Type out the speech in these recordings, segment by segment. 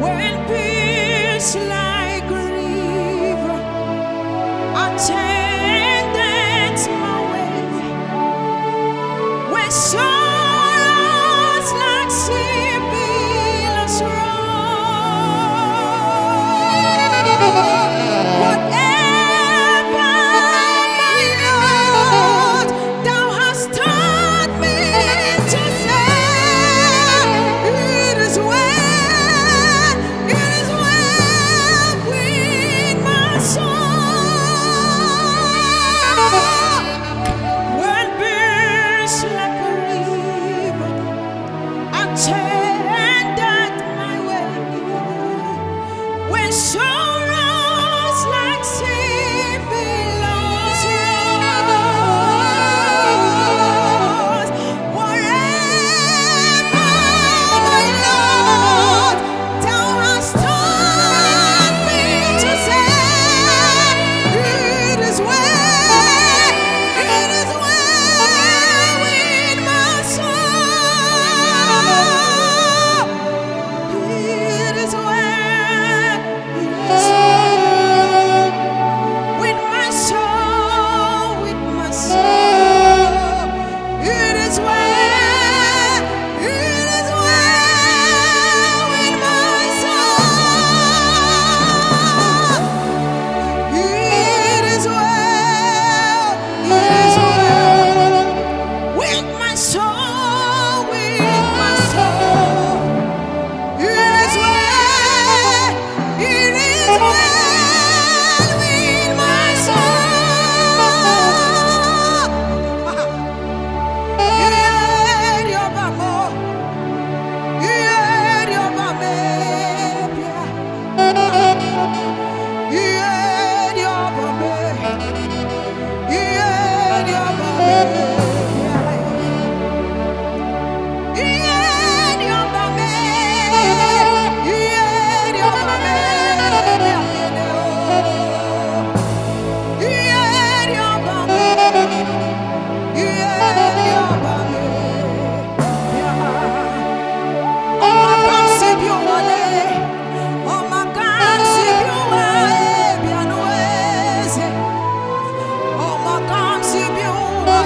When peace like a river attendeth my way, when sorrows like sea billows roll, whatever, my Lord, thou hast taught me to say, it is well with my soul. When peace like a river attendeth my way, when sorrows like sea billows rise, whatever, my Lord, thou hast taught me to say, it is well with my soul. It is well with my soul, with my soul. It is well with my soul. It is well with my soul, with my soul. It is well with my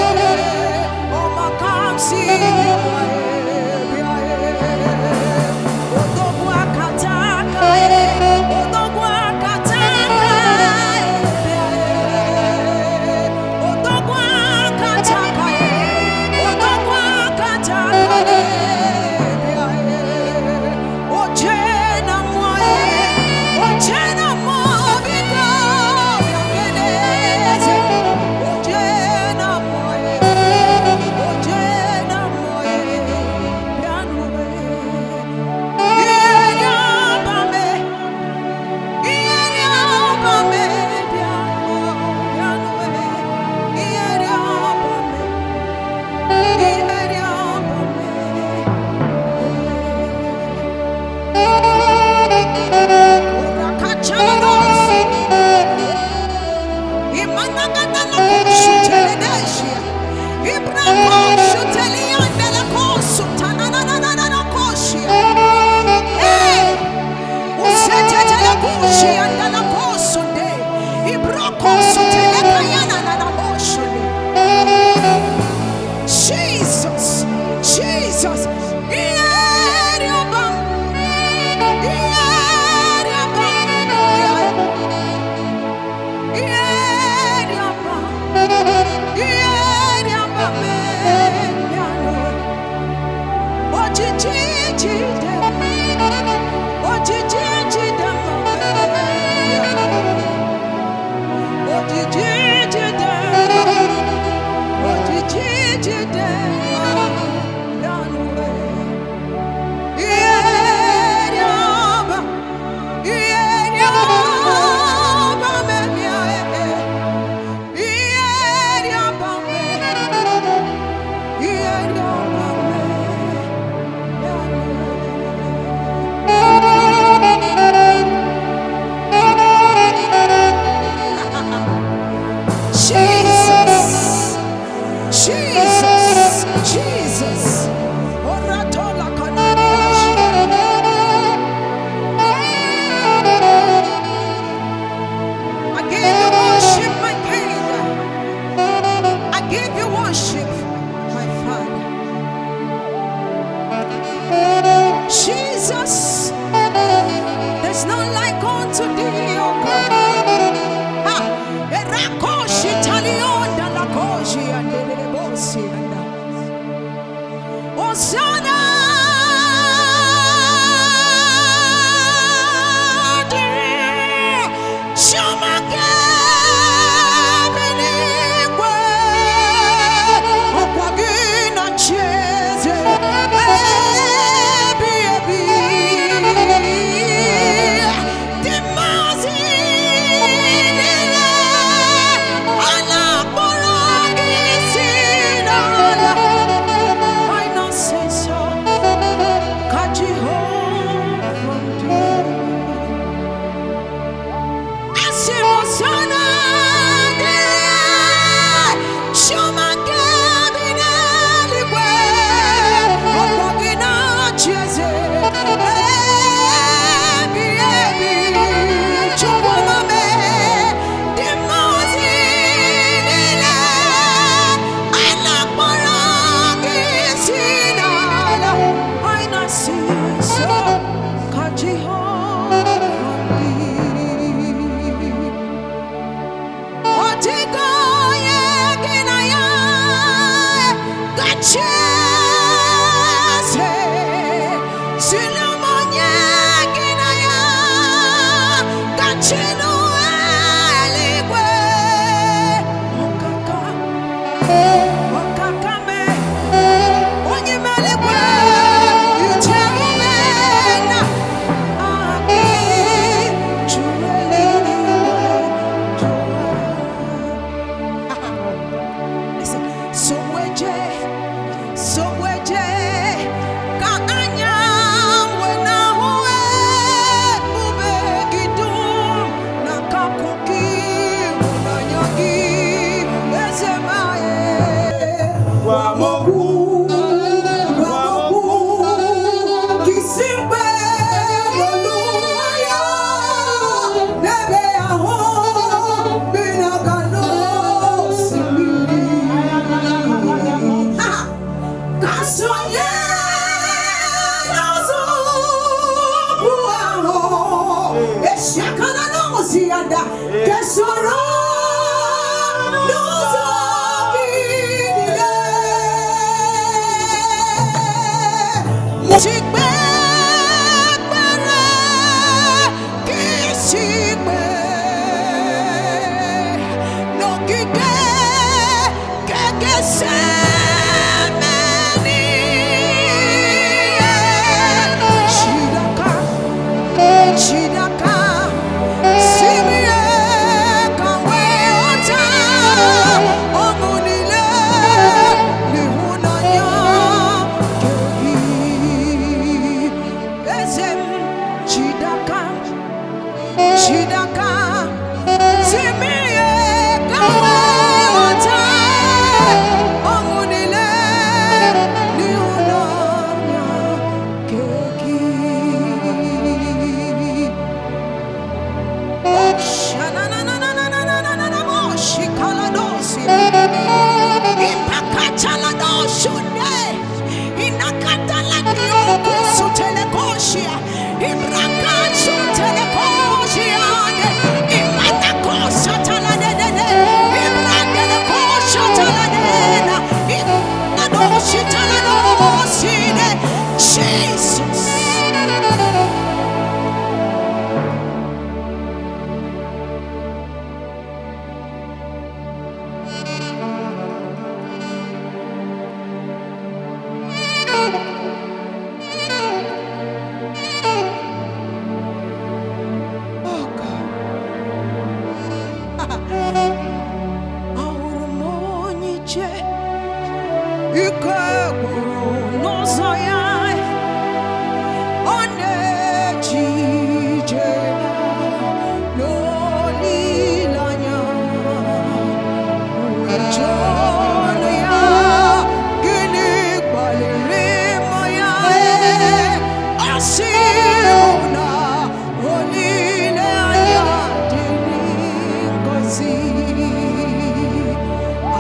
Oh,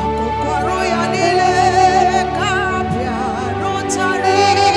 Akokoro ya nile kapya rotary.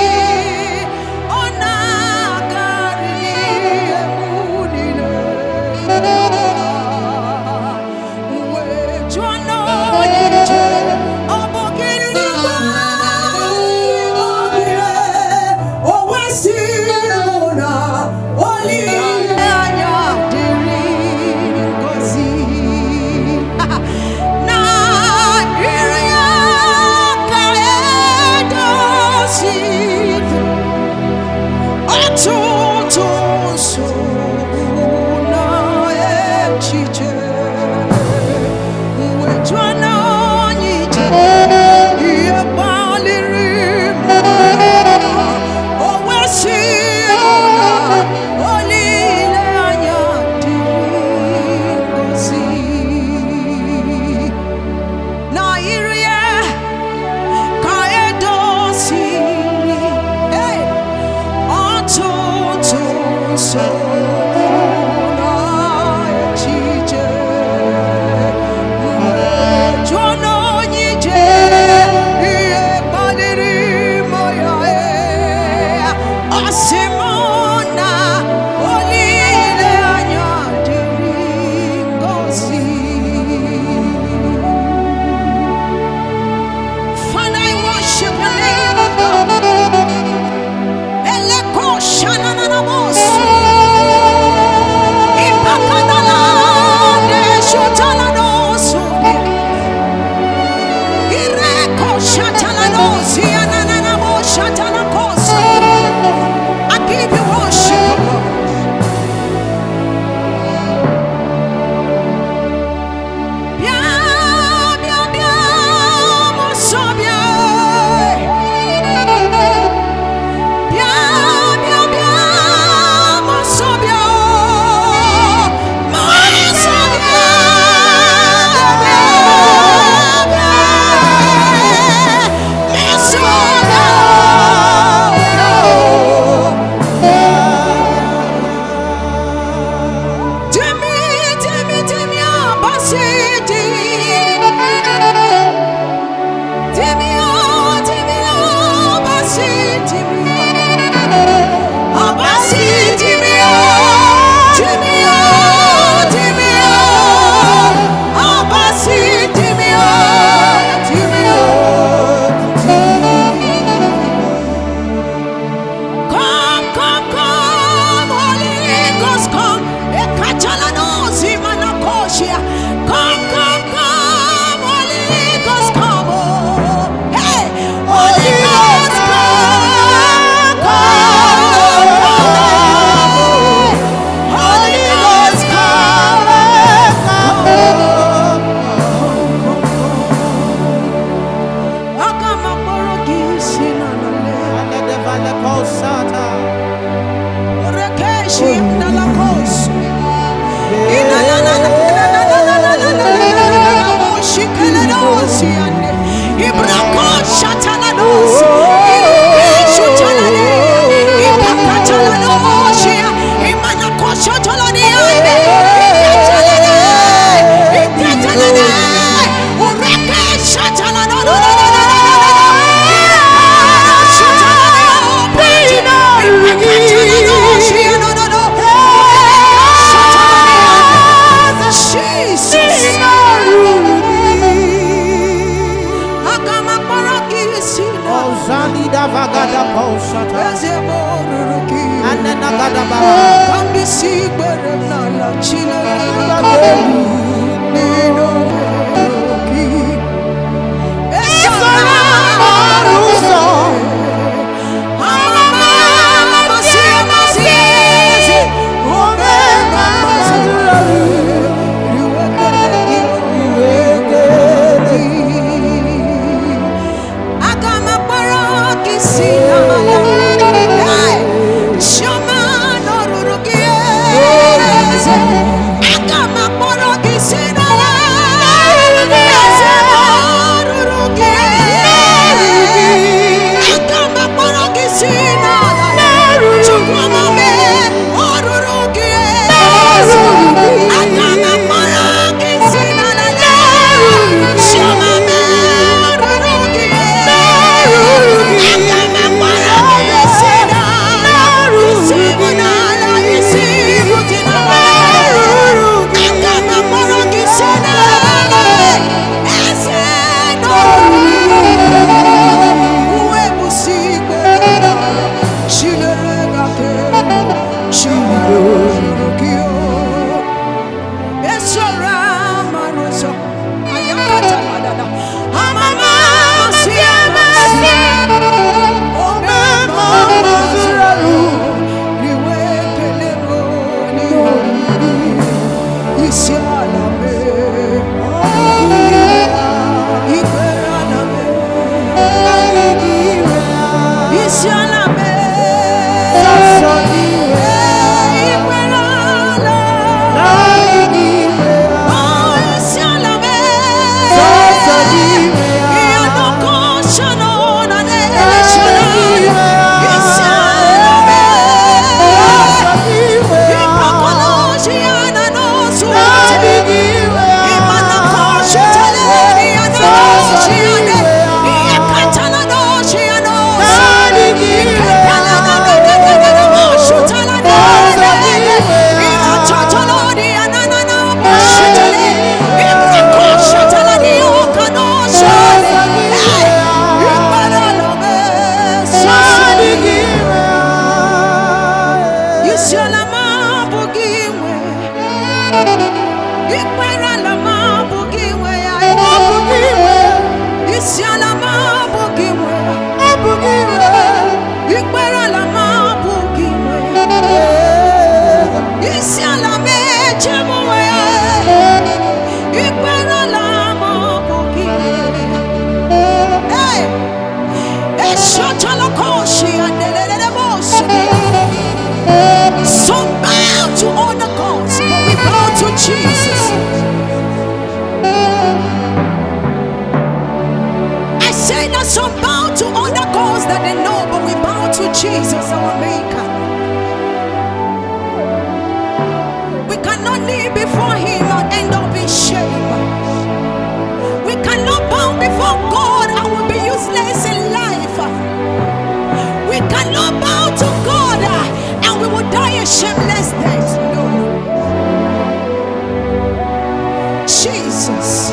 Jesus.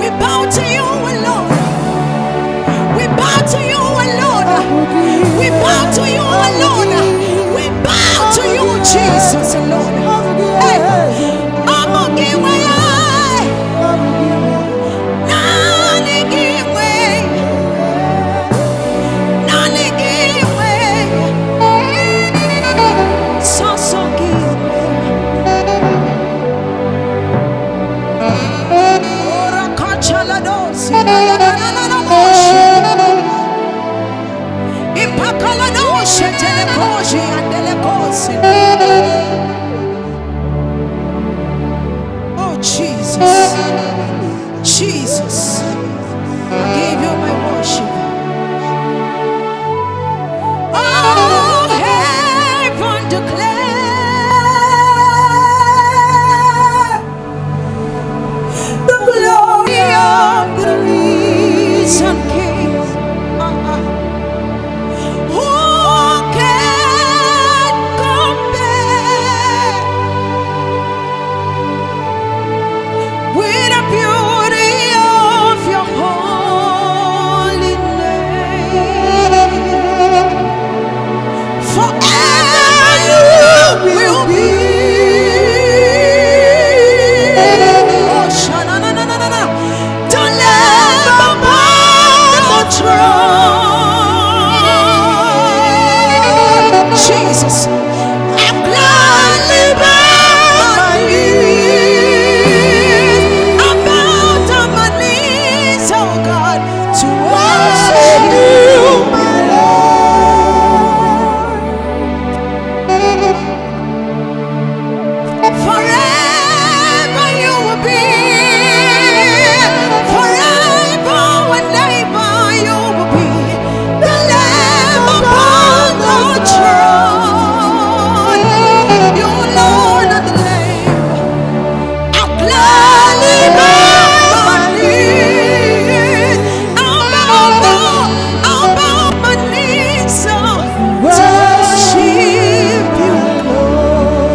We bow to you alone. We bow to you alone. We bow to you alone. We bow to you, Jesus alone. Hey, oh Jesus, Jesus, I give you my worship. Oh, heaven declare the glory of the risen King. Who can compare with the beauty of your holy name? Forever you will be. Oh, sha-na-na-na-na-na. The Lamb upon the throne. Jesus, I'm gladly bow my knees. I'm bowed on my knees, oh God, to worship you, my Lord. Forever you will be. Forever and ever you will be. The Lamb upon the throne. You alone are the Lamb. I'll gladly bow my knees. I'll bow my knees, oh, to worship you, Lord.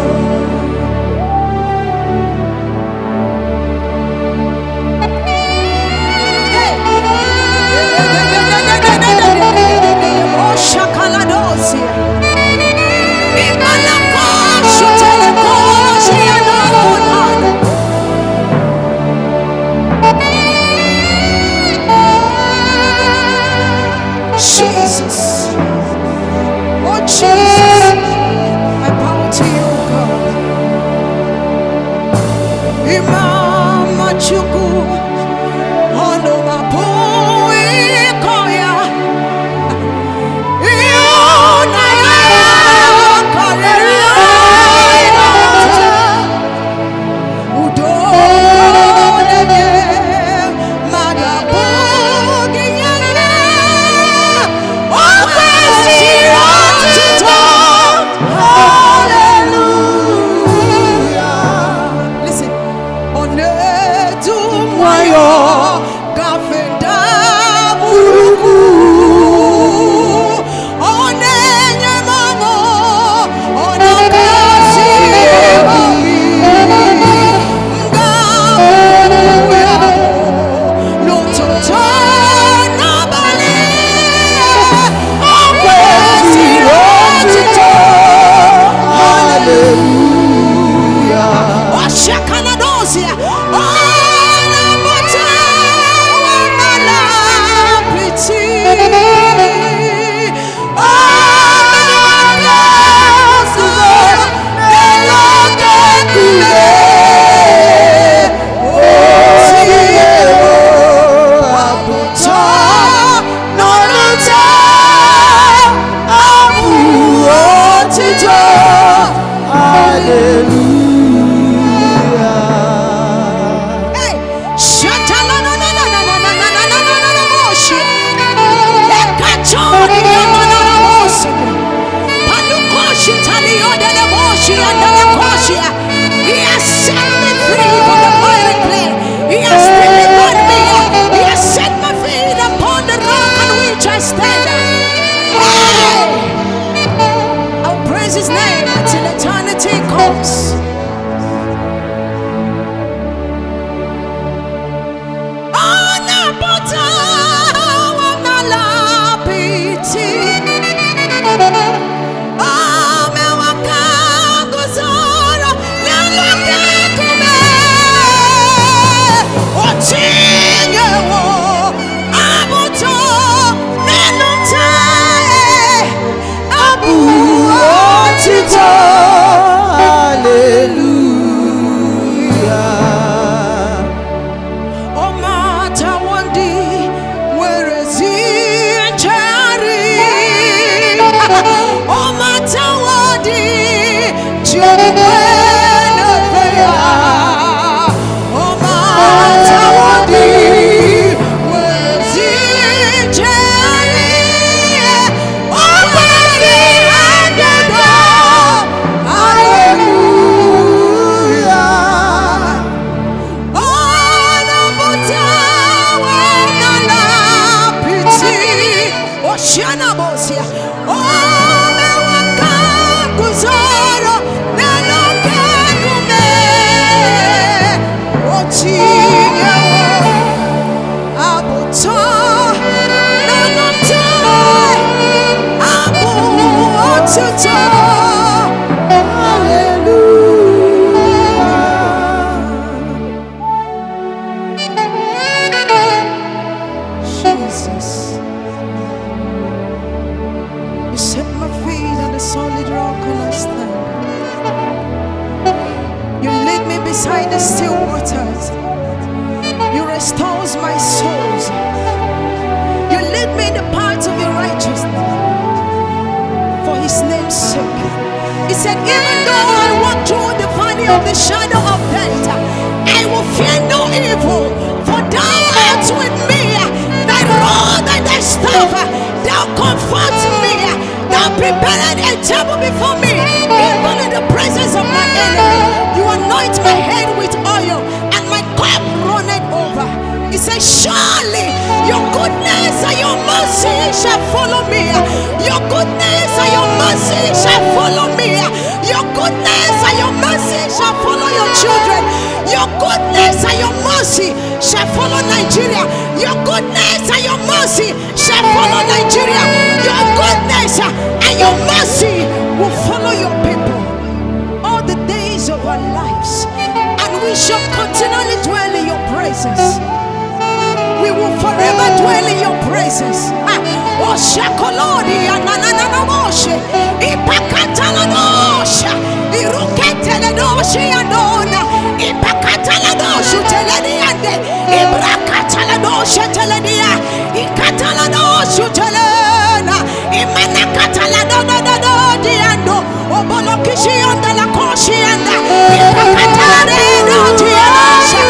Oh, shakaladosia. Imalakoshu telekoshi anonana. Jesus. Oh, Jesus. I bow to you, God. Imama chuku. Ono mapui koya. Iona ya koleria. Udonye madabugi nyanya. Okwesiro tuto. Hallelujah. Listen. Onedumwayo gafenda buruku. Onenye mamo onakasi obi. Ngabuya nototo nabale. Okwesiro tuto. Hallelujah. Oshakanadosia. Oh, Beside the still waters, you restores my souls. You lead me in the paths of your righteousness for his name's sake. He said, even though I walk through the valley of the shadow of death, I will fear no evil, for thou art with me. Thy rod and thy staff, thou comfort me. Thou prepared a table before me, even in the presence of my enemy. You anoint my head with oil, and my cup runneth over. He says, surely your goodness and your mercy shall follow me. Your goodness and your mercy shall follow me. Your goodness and your mercy shall follow your children. Your goodness and your mercy shall follow Nigeria. Your goodness and your mercy shall follow Nigeria. Your goodness and your mercy will follow your people all the days of our lives, and we shall continually dwell in your presence. We will forever dwell in your presence. Oh, Shakolodi, Ananananoshe, Ipakatalanosha, Iruketeledoshi, Anona, Ipakatalanoshu, Telediande, Ibrakatalanosha, Teledia, Ikatalanoshu, Telena, Imanakataladona, Diando, Obolokishi, and the Lakoshi, and Ipakatalano, Dianosha,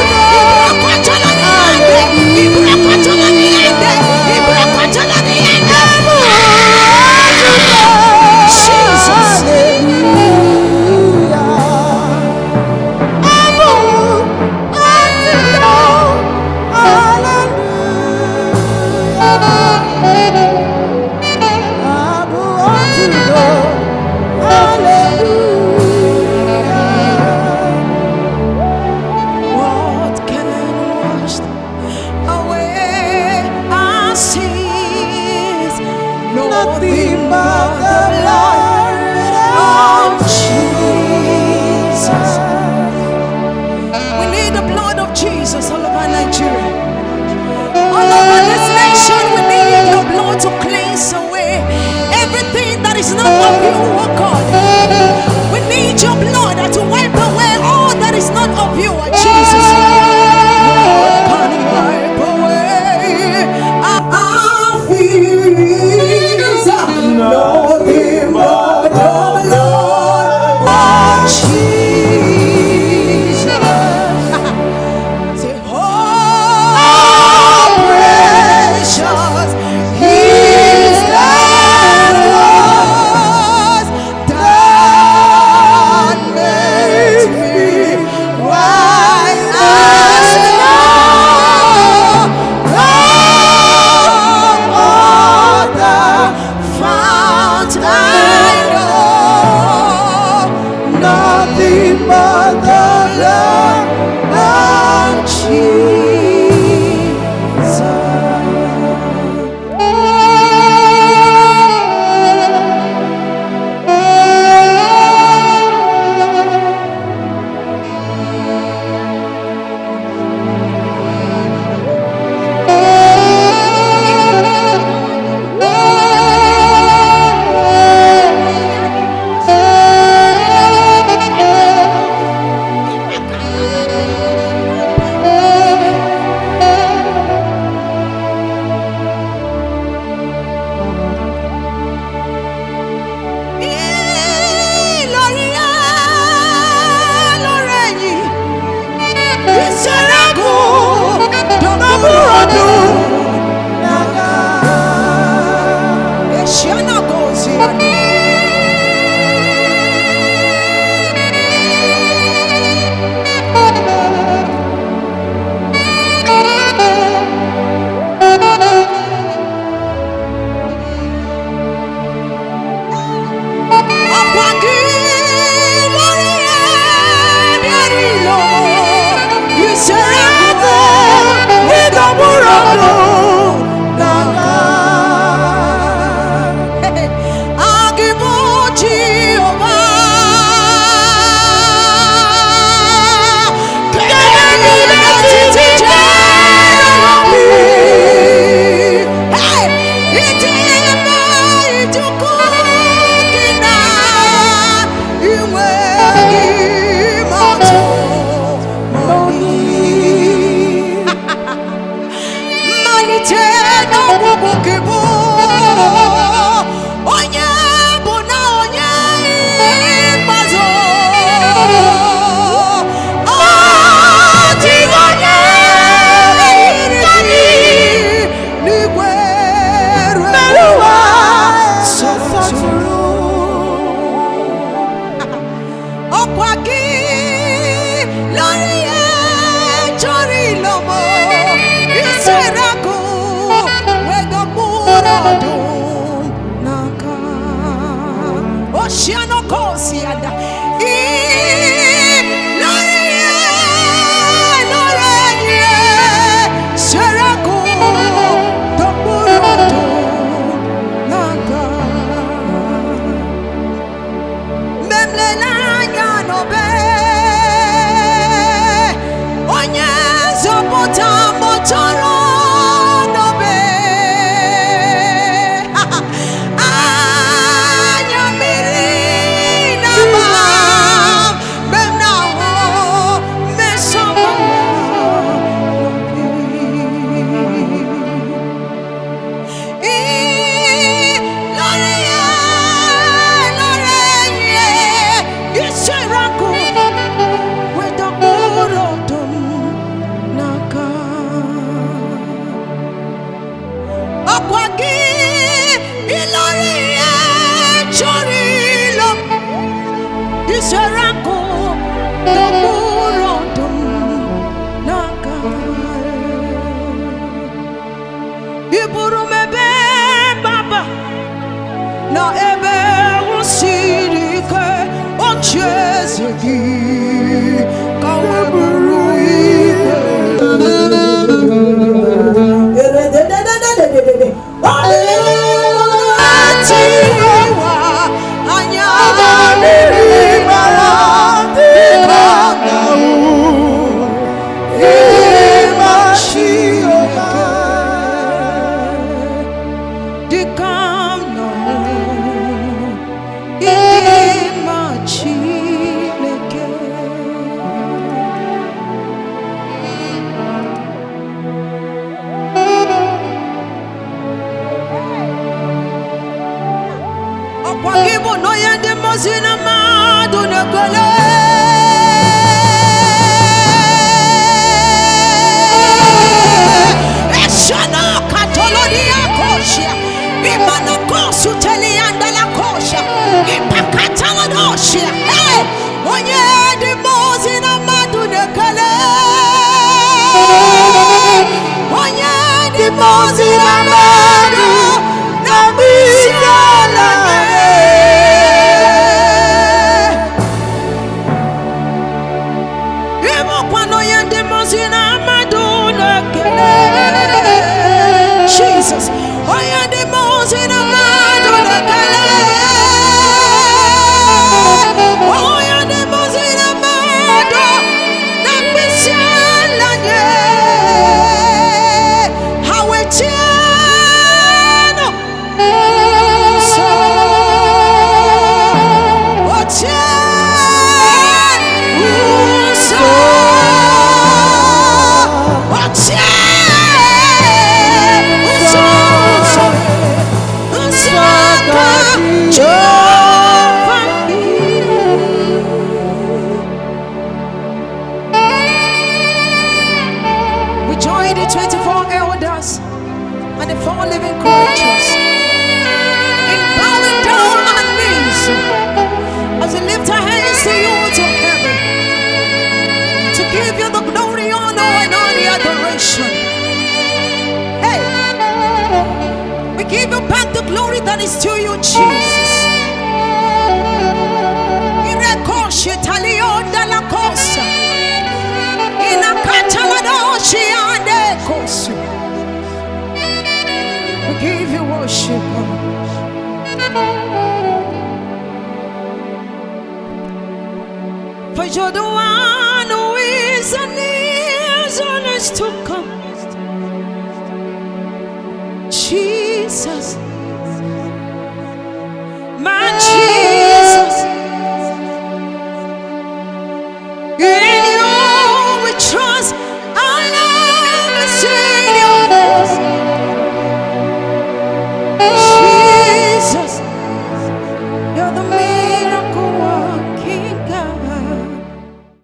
For you're the one who is and is to come.